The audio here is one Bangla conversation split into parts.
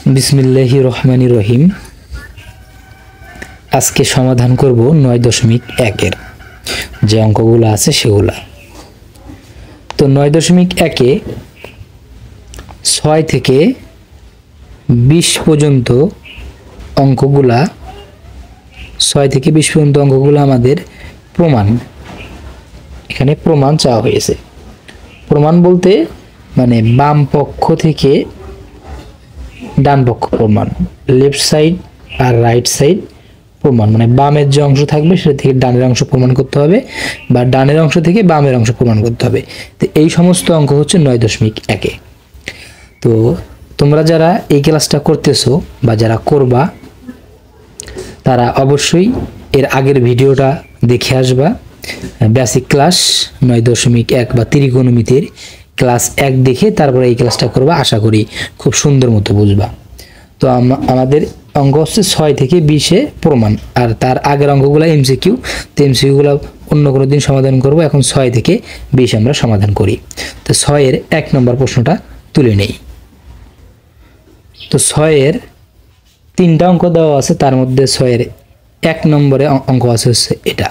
বিসমিল্লাহির রহমানির রহিম। আজকে সমাধান করব 9.1 যে অঙ্কগুলো আছে সেগুলা। তো 9.1-এ 6 থেকে 20 পর্যন্ত অঙ্কগুলা আমাদের প্রমাণ, এখানে প্রমাণ চাওয়া হয়েছে। প্রমাণ বলতে মানে বাম পক্ষ থেকে ডান পক্ষ প্রমাণ, লেফট সাইড আর রাইট সাইড প্রমাণ, মানে বামের যে অংশ থাকবে সেটা থেকে ডানের অংশ প্রমাণ করতে হবে বা ডানের অংশ থেকে বামের অংশ প্রমাণ করতে হবে। তো এই সমস্ত অঙ্ক হচ্ছে 9.1-এ। তো তোমরা যারা এই ক্লাসটা করতেছো বা যারা করবা তারা অবশ্যই এর আগের ভিডিওটা দেখে আসবা। বেসিক ক্লাস 9.1 বা ত্রিকোণমিতির ক্লাস 1 দেখে তারপরে এই ক্লাসটা করবা, আশা করি খুব সুন্দর মতো বুঝবা। তো আমাদের অঙ্ক হচ্ছে 6 থেকে 20-এ প্রমাণ, আর তার আগের অঙ্কগুলো এমসিকিউ। তো এমসিকিউগুলো অন্য কোনো দিন সমাধান করব, এখন 6 থেকে 20 আমরা সমাধান করি। তো 6-এর 1 নম্বর প্রশ্নটা তুলে নেই। তো 6-এর 3টা অঙ্ক দেওয়া আছে, তার মধ্যে 6-এর 1 নম্বরে অঙ্ক আছে হচ্ছে এটা,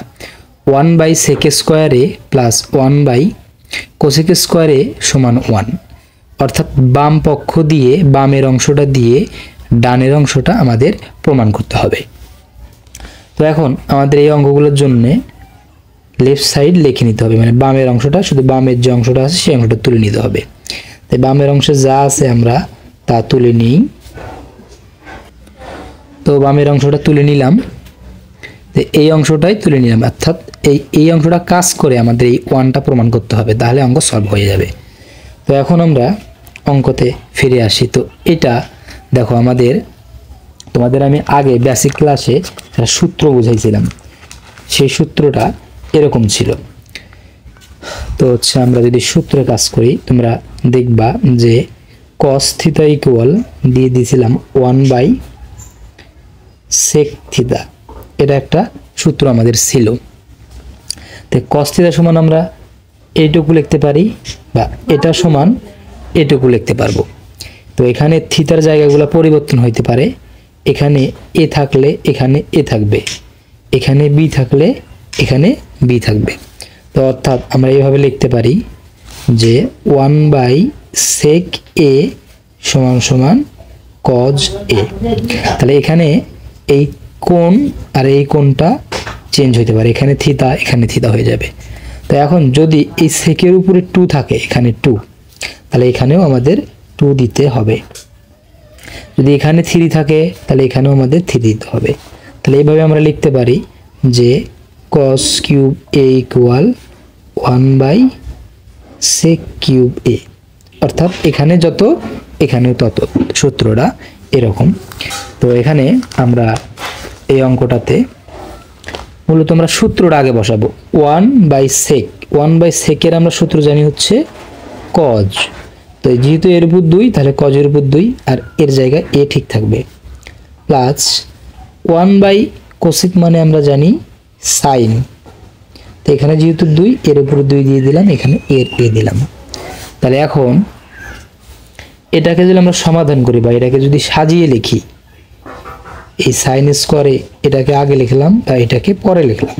1/sec² প্লাস 1/cosec² সমান 1। অর্থাৎ বাম পক্ষ দিয়ে বামের অংশটা দিয়ে ডানের অংশটা আমাদের প্রমাণ করতে হবে। তো এখন আমাদের এই অঙ্কগুলোর জন্য লেফট সাইড লিখে নিতে হবে, মানে বামের অংশটা, শুধু বামের যে অংশটা আছে সেই অংশটা তুলে নিতে হবে। তাই বামের অংশে যা আছে আমরা তা তুলে নিই। তো বামের অংশটা তুলে নিলাম, তো এই অংশটাই তুলে নিলাম, অর্থাৎ এই অংশটা কাজ করে আমাদের এই 1টা প্রমাণ করতে হবে, তাহলে অঙ্ক সলভ হয়ে যাবে। তো এখন আমরা অঙ্কতে ফিরে আসি। তো এটা দেখো, তোমাদের আমি আগে বেসিক ক্লাসে সূত্র বুঝাইছিলাম, সেই সূত্রটা এরকম ছিল। তো হচ্ছে আমরা যদি সূত্রে কাজ করি তোমরা দেখবা যে cos θ ইকুয়াল দিয়ে দিয়েছিলাম 1/sec θ, এটা একটা সূত্র আমাদের ছিল। তো cos θ সমান আমরা এইটুকু লিখতে পারি বা এটা সমান এটুকু লিখতে পারবো। তো এখানে থিতার জায়গাগুলো পরিবর্তন হইতে পারে, এখানে এ থাকলে এখানে এ থাকবে, এখানে বি থাকলে এখানে বি থাকবে। তো অর্থাৎ আমরা এইভাবে লিখতে পারি যে 1/sec A সমান সমান cos A। তাহলে এখানে এই কোণ আর এই কোণটা চেঞ্জ হইতে পারে, এখানে থিতা হয়ে যাবে। তো এখন যদি এই সেকের উপরে 2 থাকে, এখানে 2, তাহলে এখানেও আমাদের 2 দিতে হবে। যদি এখানে 3 থাকে তাহলে এখানেও আমাদের 3 দিতে হবে। তাহলে এইভাবে আমরা লিখতে পারি যে cos³ A equal 1/sec³ A, অর্থাৎ এখানে যত এখানেও তত, সূত্রটা এরকম। তো এখানে আমরা এই অঙ্কটাতে মূলত আমরা সূত্রটা আগে বসাবো। 1/sec এর আমরা সূত্র জানি হচ্ছে cos। তো যেহেতু এর উপর 2, তাহলে cos এর উপর 2 আর এর জায়গায় a ঠিক থাকবে, প্লাস 1/cosec মানে আমরা জানি sin। তো এখানে যেহেতু 2, এর উপর 2 দিয়ে দিলাম, এখানে এর a দিলাম। তাহলে এখন এটাকে যদি আমরা সমাধান করি বা এটাকে যদি সাজিয়ে লিখি, এই sin স্কয়ারে এটাকে আগে লিখলাম বা এটাকে পরে লিখলাম।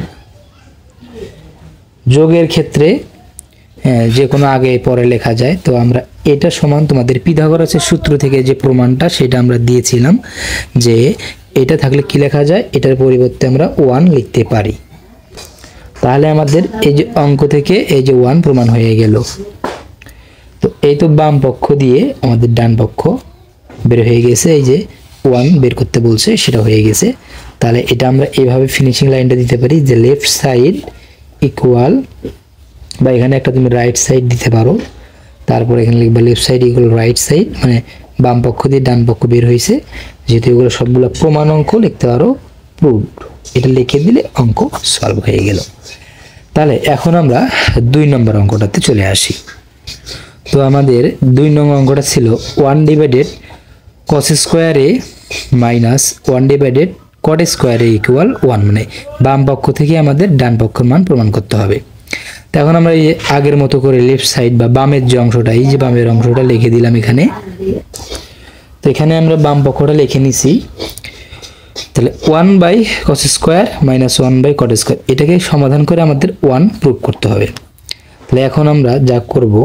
যোগের ক্ষেত্রে যে কোনো আগে পরে লেখা যায়। তো আমরা এটা সমান তোমাদের পিথাগোরাসের সূত্র থেকে যে প্রমাণটা সেটা আমরা দিয়েছিলাম যে এটা থাকলে কি লেখা যায়, এটার পরিবর্তে আমরা 1 লিখতে পারি। তাহলে আমাদের এই যে অঙ্ক থেকে এই যে 1 প্রমাণ হয়ে গেল। তো এই তো বাম পক্ষ দিয়ে আমাদের ডান পক্ষ বের হয়ে গেছে, এই যে 1 বের করতে বলছে সেটা হয়ে গেছে। তাহলে এটা আমরা এইভাবে ফিনিশিং লাইনটা দিতে পারি যে লেফট সাইড ইকুয়াল, বা এখানে একটা তুমি রাইট সাইড দিতে পারো, তারপর এখানে লিখবা left side equal right side, মানে বাম পক্ষ দিয়ে ডান পক্ষ বের হয়েছে। যেহেতু এগুলো সবগুলো প্রমাণ অঙ্ক, লিখতে পারো প্রুভড, এটা লিখে দিলে অঙ্ক সলভ হয়ে গেল। তাহলে এখন আমরা 2 নম্বর অঙ্কটাতে চলে আসি। তো আমাদের 2 নম্বর অঙ্কটা ছিল 1/cos² মাইনাস 1/cot² ইকুয়াল 1, মানে বাম পক্ষ থেকে আমাদের ডান পক্ষের মান প্রমাণ করতে হবে। তো এখন আমরা এই আগের মতো করে লেফট সাইড বা বামের যে অংশটা, এই যে বামের অংশটা লিখে দিলাম এখানে। তো এখানে আমরা বাম পক্ষটা লিখে নিছি। তাহলে 1/cos² - 1/cot², এটাকে সমাধান করে আমাদের 1 প্রুভ করতে হবে। তাহলে এখন আমরা যা করব,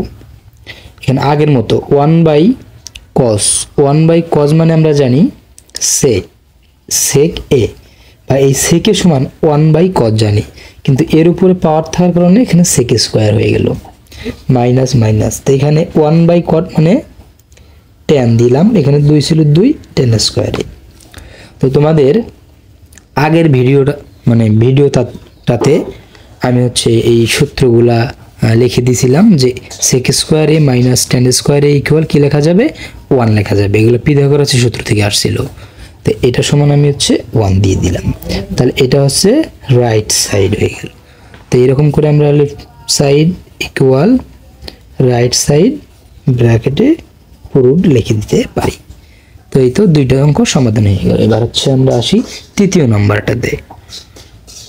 এখানে আগের মতো 1/cos মানে আমরা জানি sec a, বা এই sec এর সমান 1/cos জানি, কিন্তু এর উপরে পাওয়ার থাকার কারণে এখানে sec² হয়ে গেল, মাইনাস মাইনাস। তো এখানে 1/cot মানে tan দিলাম, এখানে 2 ছিল 2 tan²। তো তোমাদের আগের ভিডিওটা মানে ভিডিওটাতে আমি হচ্ছে এই সূত্রগুলা লিখে দিয়েছিলাম যে sec² a - tan² a equal কি লেখা যাবে, 1 লেখা যাবে। এগুলো পিথাগোরাস সূত্র থেকে আসছিল। তো এটা সমান আমি হচ্ছে 1 দিয়ে দিলাম। তাহলে এটা হচ্ছে রাইট সাইড হয়ে গেল। তো এরকম করে আমরা left side equal right side ব্র্যাকেটে প্রুফ লিখে দিতে পারি। তো এই তো দুইটা অঙ্ক সমাধান হয়ে গেল। এবার হচ্ছে আমরা আসি তৃতীয় নম্বরটাতে।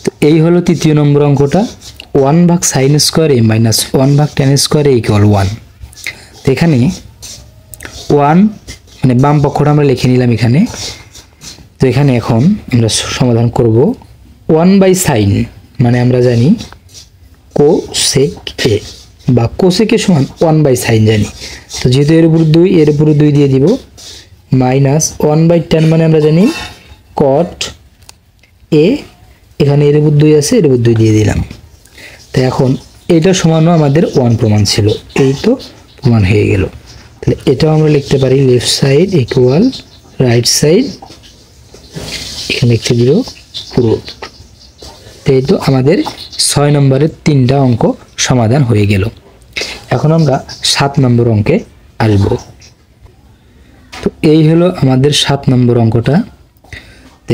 তো এই হলো তৃতীয় নম্বর অঙ্কটা, 1/sin² a - 1/tan² a equal 1। তো এখানে 1 মানে বাম পক্ষটা আমরা লিখে নিলাম এখানে। তো এখানে এখন আমরা সমাধান করব 1/sin মানে আমরা জানি cosec a, বা cosec a সমান 1/sin জানি। তো যেহেতু এর উপর 2, এর উপর 2 দিয়ে দিব, মাইনাস 1/tan মানে আমরা জানি cot a, এখানে এর উপর 2 আছে, এর উপর 2 দিয়ে দিলাম। তো এখন এটা সমানও আমাদের 1 প্রমাণ ছিল, এই তো প্রমাণ হয়ে গেল। তাহলে এটাও আমরা লিখতে পারি left side equal right side, এখানে লিখতে দিব প্রুফ। তো এই তো আমাদের 6 নম্বরের 3টা অঙ্ক সমাধান হয়ে গেল। এখন আমরা 7 নম্বর অঙ্কে আসব। তো এই হলো আমাদের 7 নম্বর অঙ্কটা। তো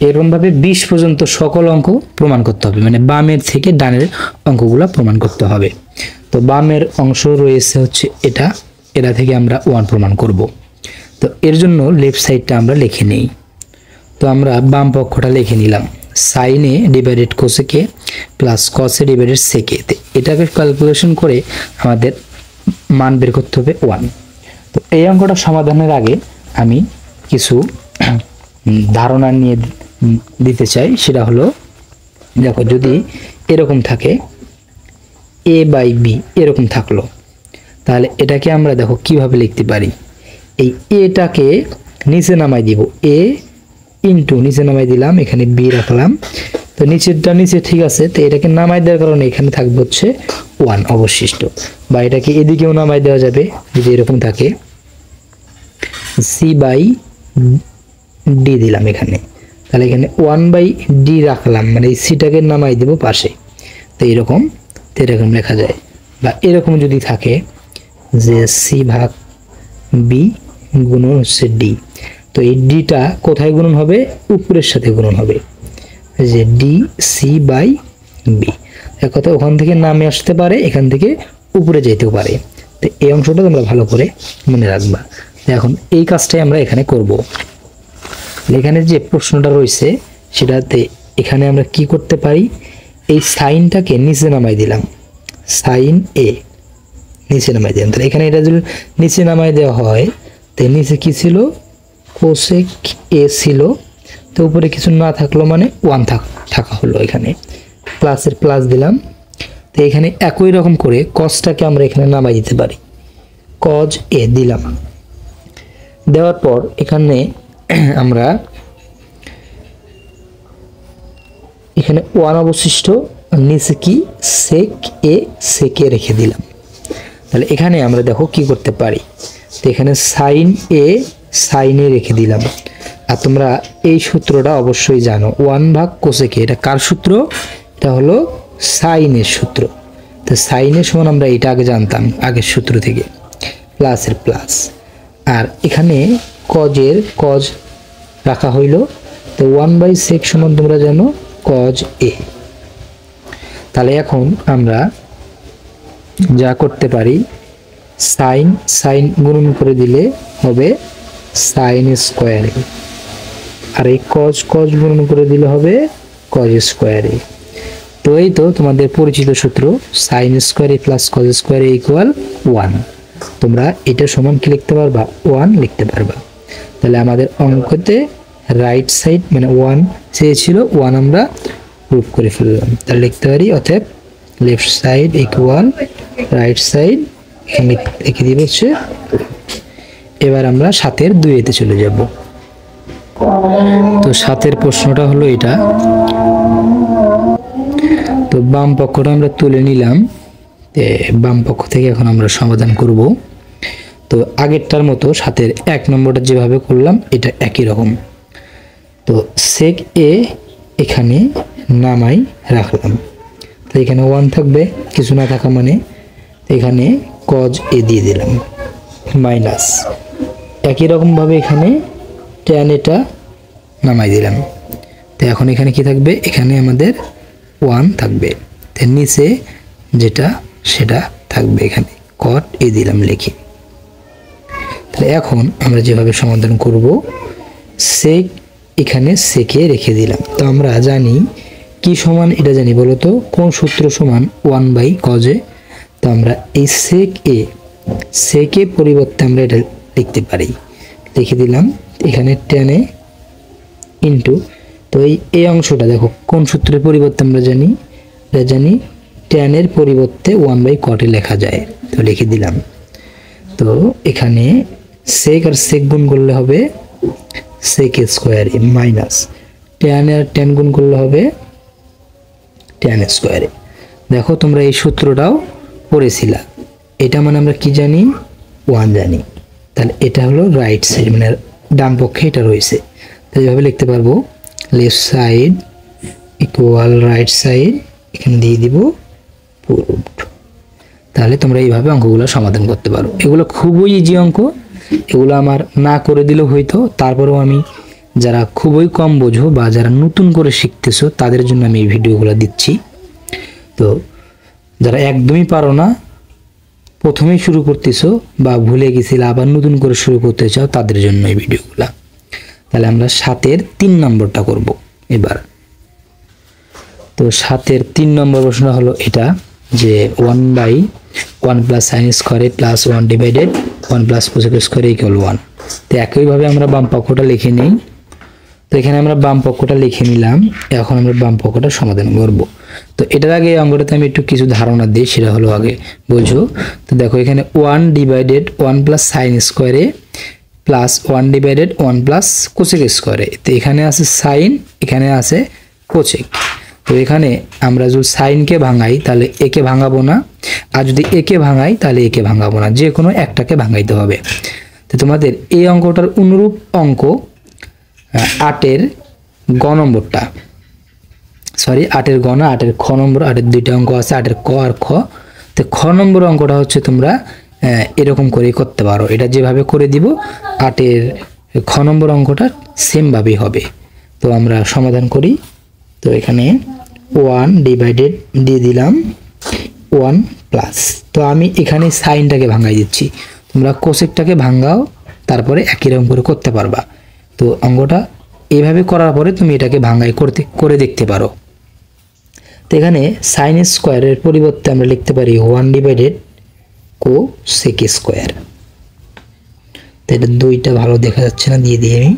এরকমভাবে 20 পর্যন্ত সকল অঙ্ক প্রমাণ করতে হবে, মানে বামের থেকে ডানের অঙ্কগুলো প্রমাণ করতে হবে। তো বামের অংশ রয়েছে হচ্ছে এটা থেকে আমরা 1 প্রমাণ করব। তো এর জন্য লেফট সাইডটা আমরা লিখে নেই। তো আমরা বাম পক্ষটা লিখে নিলাম, sin a divided cosec a plus cos a divided sec a। এটাকে ক্যালকুলেশন করে আমাদের মান বের করতে হবে 1। তো এই অঙ্কটা সমাধানের আগে আমি কিছু ধারণা নিয়ে দিতে চাই। সেটা হলো, দেখো যদি এরকম থাকে a/b এরকম থাকলো, তাহলে এটাকে আমরা দেখো কিভাবে লিখতে পারি। এই এটাকে নিচে নামাই দিব, a ইন্টু নিচে নামাই দিলাম, এখানে b রাখলাম। তো নিচেরটা নিচে ঠিক আছে, তো এটাকে নামাই দেওয়ার কারণে এখানে থাকবে হচ্ছে 1 অবশিষ্ট, বা এটাকে এদিকেও নামাই দেওয়া যাবে যদি এরকম থাকে, c/d দিলাম এখানে। তাহলে এখানে 1/d রাখলাম, মানে এই সিটাকে নামাই দেব পাশে। তো এরকম লেখা যায়। বা এরকম যদি থাকে যে c/b গুণন হচ্ছে d, তো এই ডিটা কোথায় গুণন হবে, উপরের সাথে গুণন হবে, যে dc/b। এক কথা ওখান থেকে নামে আসতে পারে, এখান থেকে উপরে যেতেও পারে। তো এই অংশটা তোমরা ভালো করে মনে রাখবা। এখন এই কাজটাই আমরা এখানে করব। এখানে যে প্রশ্নটা রয়েছে সেটাতে এখানে আমরা কি করতে পারি, এই সাইনটাকে নিচে নামাই দিলাম, sin a নিচে নামাই দিলাম। তাহলে এখানে এটা যদি নিচে নামাই দেওয়া হয়, তো নিচে কি ছিল, cosec a ছিল, তো উপরে কিছু না থাকলো মানে 1 থাকা হলো, এখানে প্লাসের প্লাস দিলাম। তো এখানে একই রকম করে cosটাকে আমরা এখানে নামাই দিতে পারি, cos a দিলাম। দেওয়ার পর এখানে আমরা এখানে 1 অবশিষ্ট, নিচে কি sec a রেখে দিলাম। তাহলে এখানে আমরা দেখো কি করতে পারি, তো এখানে sin a রেখে দিলাম। আর তোমরা এই সূত্রটা অবশ্যই জানো, 1/cosec a, এটা কার সূত্র, এটা হলো sin এর সূত্র। তো sin এর সমান আমরা এটা আগে জানতাম আগের সূত্র থেকে, প্লাসের প্লাস। আর এখানে cos রাখা হইল, তো 1/sec সমান তোমরা জানো cos a। তাহলে এখন আমরা যা করতে পারি, sin গুণন করে দিলে হবে sin², আর এই cos গুণন করে দিলে হবে cos²। তো এই তো তোমাদের পরিচিত সূত্র, sin² প্লাস cos² ইকুয়াল 1। তোমরা এটা সমান কি লিখতে পারবা, 1 লিখতে পারবা। তাহলে আমাদের অঙ্কতে রাইট সাইড মানে 1 চেয়েছিল, 1 আমরা প্রুফ করে ফেললাম। তাহলে লিখতে পারি অতএব left side equal right side, এখানে লিখে দিব হচ্ছে। এবার আমরা 7-এর 2-এতে চলে যাব। তো 7-এর প্রশ্নটা হলো এটা। তো বাম পক্ষটা আমরা তুলে নিলাম, বাম পক্ষ থেকে এখন আমরা সমাধান করব। তো আগেরটার মতো 7-এর 1 নম্বরটা যেভাবে করলাম এটা একই রকম। তো সেক এ এখানে নামাই রাখলাম, তো এখানে 1 থাকবে, কিছু না থাকা মানে এখানে কজ এ দিয়ে দিলাম মাইনাস। একই রকমভাবে এখানে ট্যান এটা নামাই দিলাম। তো এখন এখানে কি থাকবে, এখানে আমাদের 1 থাকবে, তো নিচে যেটা সেটা থাকবে, এখানে কট এ দিলাম লিখে। তাহলে এখন আমরা যেভাবে সমাধান করব, সেক এখানে সেকে রেখে দিলাম। তো আমরা জানি কি সমান, এটা জানি বলো তো, কোন সূত্র সমান 1/cos এ। তো আমরা এই সেকে পরিবর্তে আমরা এটা লিখতে পারি, লিখে দিলাম এখানে tan এ ইন্টু, তো এই অংশটা দেখো কোন সূত্রের পরিবর্তে আমরা জানি, এটা জানি tan এর পরিবর্তে 1/cot এ লেখা যায়, তো লিখে দিলাম। তো এখানে সেক আর সেক গুণ করলে হবে সেক স্কোয়ার এ মাইনাস tan আর tan গুণ করলে হবে tan স্কোয়ার এ। দেখো তোমরা এই সূত্রটাও পড়েছিলা, এটা মানে আমরা কি জানি 1 জানি। তাহলে এটা হলো রাইট সাইড মানে ডান পক্ষে এটা রয়েছে, তাহলে এভাবে লিখতে পারবো left side equal right side, এখানে দিয়ে দিব প্রুফড। তাহলে তোমরা এইভাবে অঙ্কগুলো সমাধান করতে পারো। এগুলো খুবই ইজি অঙ্ক, এগুলো আমার না করে দিলেও হয়তো, তারপরেও আমি যারা খুবই কম বোঝো বা যারা নতুন করে শিখতেছো তাদের জন্য আমি এই ভিডিওগুলো দিচ্ছি। তো যারা একদমই পারো না, প্রথমেই শুরু করতেছো বা ভুলে গেছিলে আবার নতুন করে শুরু করতে চাও, তাদের জন্য এই ভিডিওগুলো। তাহলে আমরা 7-এর 3 নম্বরটা করব এবার। তো 7-এর 3 নম্বর প্রশ্ন হলো এটা যে 1/1 plus sine square plus 1 divided 1 plus cosec square equal 1। তো একইভাবে আমরা বাম পক্ষটা লিখে নিই। তো এখানে আমরা বাম পক্ষটা লিখে নিলাম, এখন আমরা বাম পক্ষটা সমাধান করব। তো এটার আগে এই অঙ্কটাতে আমি একটু কিছু ধারণা দিই, সেটা হলো আগে বোঝো। তো দেখো এখানে 1 ডিভাইডেড 1 প্লাস সাইন স্কোয়ারে প্লাস 1 ডিভাইডেড 1 প্লাস কোসেক স্কোয়ারে। তো এখানে আছে সাইন, এখানে আছে কোসেক। তো এখানে আমরা যদি সাইনকে ভাঙাই তাহলে একে ভাঙাবো না, আর যদি একে ভাঙাই তাহলে একে ভাঙাবো না, যে কোনো একটাকে ভাঙাইতে হবে। তো তোমাদের এই অঙ্কটার অনুরূপ অঙ্ক 8-এর গ নম্বরটা, সরি 8-এর গ না, 8-এর খ নম্বর, 8-এর 2টা অঙ্ক আছে, 8-এর ক আর খ। তো খ নম্বর অঙ্কটা হচ্ছে তোমরা এরকম করেই করতে পারো, এটা যেভাবে করে দিব 8-এর খ নম্বর অঙ্কটা সেমভাবেই হবে। তো আমরা সমাধান করি। তো এখানে 1 ডিভাইডেড দিয়ে দিলাম 1 প্লাস, তো আমি এখানে সাইনটাকে ভাঙাই দিচ্ছি, তোমরা কোসেকটাকে ভাঙাও, তারপরে একই রকম করে করতে পারবা। তো অঙ্কটা এইভাবে করার পরে তুমি এটাকে ভাঙাই করে দেখতে পারো। তো এখানে সাইন স্কোয়ারের পরিবর্তে আমরা লিখতে পারি 1 ডিভাইডেড কোসেক স্কোয়ার। তো এটা 2টা ভালো দেখা যাচ্ছে না, দিয়ে দিই আমি,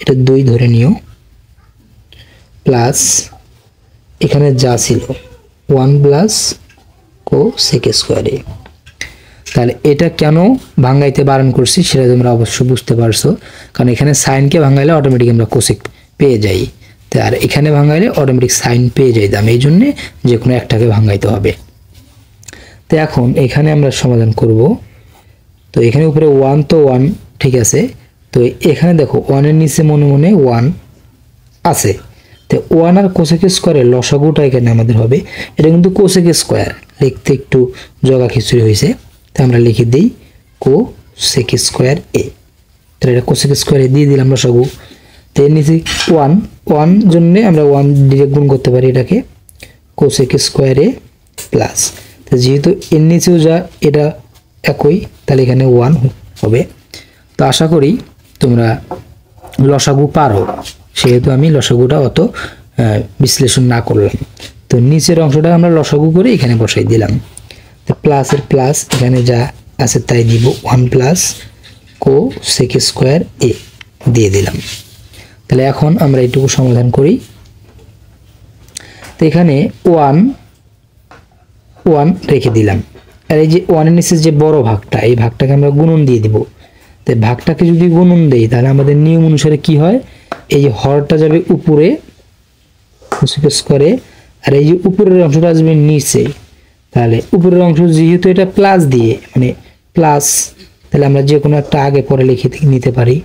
এটা 2 ধরে নিও, প্লাস এখানে যা ছিল 1 প্লাস কোসেক স্কোয়ারে। তাহলে এটা কেন ভাঙাইতে বারণ করছি সেটা তোমরা অবশ্যই বুঝতে পারছো, কারণ এখানে সাইনকে ভাঙাইলে অটোমেটিক আমরা কোসেক পেয়ে যাই, তো আর এখানে ভাঙাইলে অটোমেটিক সাইন পেয়ে যাইতাম, এই জন্যে যে কোনো একটাকে ভাঙাইতে হবে। তো এখন এখানে আমরা সমাধান করব। তো এখানে উপরে 1, তো 1 ঠিক আছে। তো এখানে দেখো 1-এর নিচে মনে মনে 1 আছে, তো 1 আর কোসেক স্কোয়ারের লসাগুটা এখানে আমাদের হবে, এটা কিন্তু কোসেক স্কোয়ার, লিখতে একটু জগা খিচুড়ি হয়েছে, তো আমরা লিখে দিই কোসেক স্কোয়ার এ। তো এটা কোসেক স্কোয়ার এ দিয়ে দিলাম লসাগু। তো এর নিচে 1 জন্য আমরা 1 ডিরেক্ট গুণ করতে পারি এটাকে, কোসেক স্কোয়ার এ প্লাস, তো যেহেতু এর নিচেও যা এটা একই, তাহলে এখানে 1 হবে। তো আশা করি তোমরা লসাগু পারো, সেহেতু আমি লসাগুটা অত বিশ্লেষণ না করলাম। তো নিচের অংশটা আমরা লসাগু করে এখানে বসাই দিলাম। তো প্লাসের প্লাস এখানে যা আছে তাই দিব, 1 প্লাস কোসেক স্কয়ার এ দিয়ে দিলাম। তাহলে এখন আমরা এইটুকু সমাধান করি। তো এখানে 1 রেখে দিলাম, আর এই যে 1 এর নিচে যে বড় ভাগটা, এই ভাগটাকে আমরা গুণন দিয়ে দিব। তো ভাগটাকে যদি গুণন দেই তাহলে আমাদের নিয়ম অনুসারে কি হয়, এই যে হরটা যাবে উপরে কোসেক স্কয়ারে, আর এই যে উপরের অংশটা আসবে নিচে। তাহলে উপরের অংশ যেহেতু এটা প্লাস দিয়ে মানে প্লাস, তাহলে আমরা যে কোনো একটা আগে পরে লিখে নিতে পারি।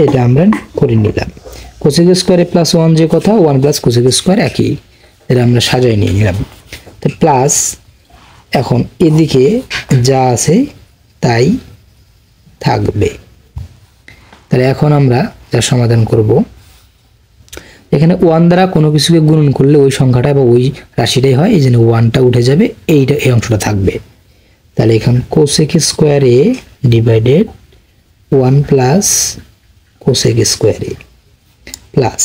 এটা আমরা করে নিলাম। কোসেক স্কয়ারে +1 যে কথা, 1 প্লাস কোসেক স্কয়ার একই, এটা আমরা সাজাই নিয়ে নিলাম। তো প্লাস এখন এদিকে যা আছে তাই থাকবে। তাহলে এখন আমরা যা সমাধান করব, এখানে 1 দ্বারা কোনো কিছুকে গুণন করলে ওই সংখ্যাটা বা ওই রাশিটাই হয়, এই জন্য 1টা উঠে যাবে, এই অংশটা থাকবে। তাহলে এখানে কোসেক স্কয়ার এ ডিভাইডেড 1 প্লাস কোসেক স্কয়ার এ প্লাস,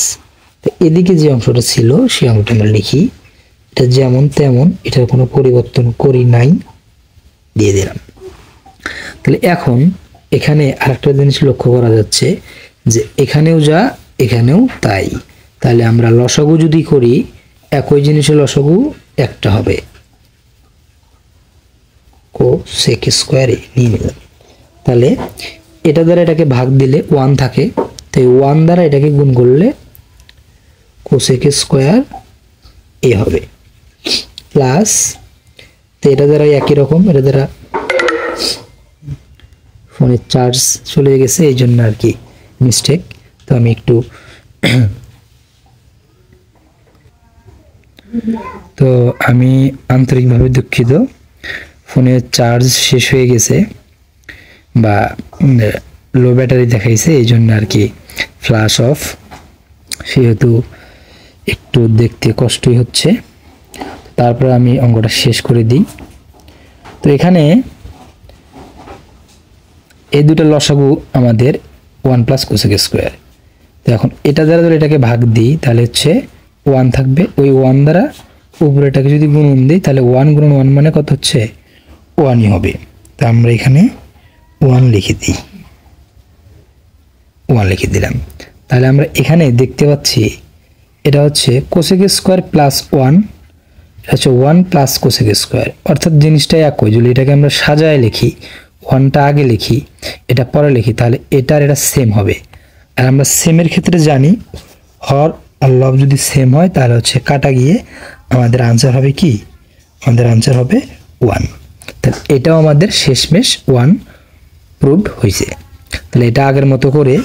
তো এদিকে যে অংশটা ছিল সেই অংশটা আমরা লিখি, এটা যেমন তেমন, এটার কোনো পরিবর্তন করি নাই, দিয়ে দিলাম। তাহলে এখন এখানে আরেকটা জিনিস লক্ষ্য করা যাচ্ছে যে এখানেও যা এখানেও তাই। তাহলে আমরা লসাগু যদি করি, একই জিনিসের লসাগু একটা হবে, কোসেক স্কয়ার এ নিয়ে নিলাম। তাহলে এটা দ্বারা এটাকে ভাগ দিলে 1 থাকে, তাই 1 দ্বারা এটাকে গুণ করলে কোসেক স্কয়ার এ হবে প্লাস, তো এটা দ্বারা একই রকম, এটা দ্বারা ফোনের চার্জ চলে গেছে এই জন্য আর কি মিস্টেক। তো আমি একটু তো আমি আন্তরিকভাবে দুঃখিত, ফোনের চার্জ শেষ হয়ে গেছে বা লো ব্যাটারি দেখাইছে, এই জন্য আর কি ফ্ল্যাশ অফ, সেহেতু একটু দেখতে কষ্টই হচ্ছে। তারপর আমি অঙ্কটা শেষ করে দিই। তো এখানে এই দুটো লসাগু আমাদের 1 প্লাস কোসেক স্কয়ার। তো এখন এটা দ্বারা যদি এটাকে ভাগ দিই তাহলে হচ্ছে 1 থাকবে, ওই 1 দ্বারা উপরে এটাকে যদি গুণন দিই তাহলে 1 গুণন 1 মানে কত হচ্ছে 1ই হবে। তো আমরা এখানে 1 লিখে দিই, 1 লিখে দিলাম। তাহলে আমরা এখানে দেখতে পাচ্ছি এটা হচ্ছে কোসেক স্কয়ার প্লাস 1, এটা হচ্ছে 1 প্লাস কোসেক স্কয়ার, অর্থাৎ জিনিসটা একই। যদি এটাকে আমরা সাজায় লিখি, 1টা আগে লিখি, এটা পরে লিখি, তাহলে এটা আর এটা সেম হবে। আর আমরা সেমের ক্ষেত্রে জানি হর আর লব যদি সেম হয় তাহলে হচ্ছে কাটা গিয়ে আমাদের আনসার হবে কি, আমাদের আনসার হবে 1। তাহলে এটাও আমাদের শেষমেশ 1 প্রুভড হয়েছে। তাহলে এটা আগের মতো করে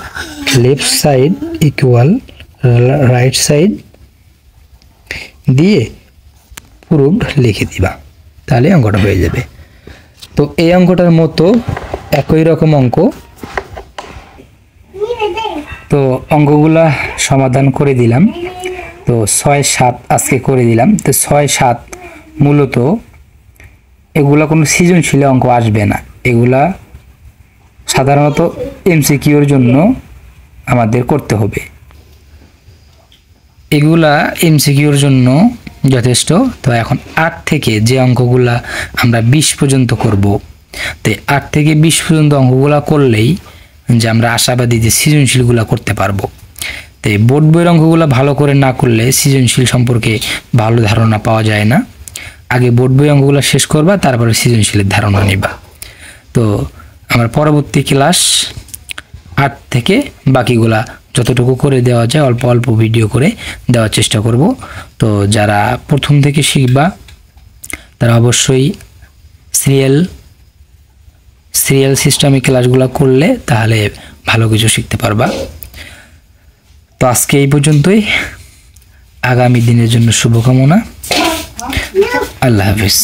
left side equal right side দিয়ে প্রুভড লিখে দিবা, তাহলে অঙ্কটা হয়ে যাবে। তো এই অঙ্কটার মতো একই রকম অঙ্ক, তো অঙ্কগুলা সমাধান করে দিলাম। তো 6, 7 আজকে করে দিলাম। তো 6, 7 মূলত এগুলা কোনো সৃজনশীল অঙ্ক আসবে না, এগুলা সাধারণত এমসিকিউর জন্য আমাদের করতে হবে, এগুলা এমসিকিউর জন্য যথেষ্ট। তো এখন 8 থেকে যে অঙ্কগুলা আমরা 20 পর্যন্ত করব, তো 8 থেকে 20 পর্যন্ত অঙ্কগুলা করলেই যে আমরা আশাবাদী যে সৃজনশীলগুলা করতে পারবো। তো এই বোর্ড বইয়ের অঙ্কগুলা ভালো করে না করলে সৃজনশীল সম্পর্কে ভালো ধারণা পাওয়া যায় না। আগে বোর্ড বই অঙ্কগুলা শেষ করবা, তারপরে সৃজনশীলের ধারণা নিবা। তো আমার পরবর্তী ক্লাস 8 থেকে বাকিগুলা যতটুকু করে দেওয়া যায় অল্প অল্প ভিডিও করে দেওয়ার চেষ্টা করব। তো যারা প্রথম থেকে শিখবা তারা অবশ্যই সিরিয়াল সিস্টেমে ক্লাসগুলো করলে তাহলে ভালো কিছু শিখতে পারবা। তো আজকে এই পর্যন্তই, আগামী দিনের জন্য শুভকামনা। আল্লাহ হাফেজ।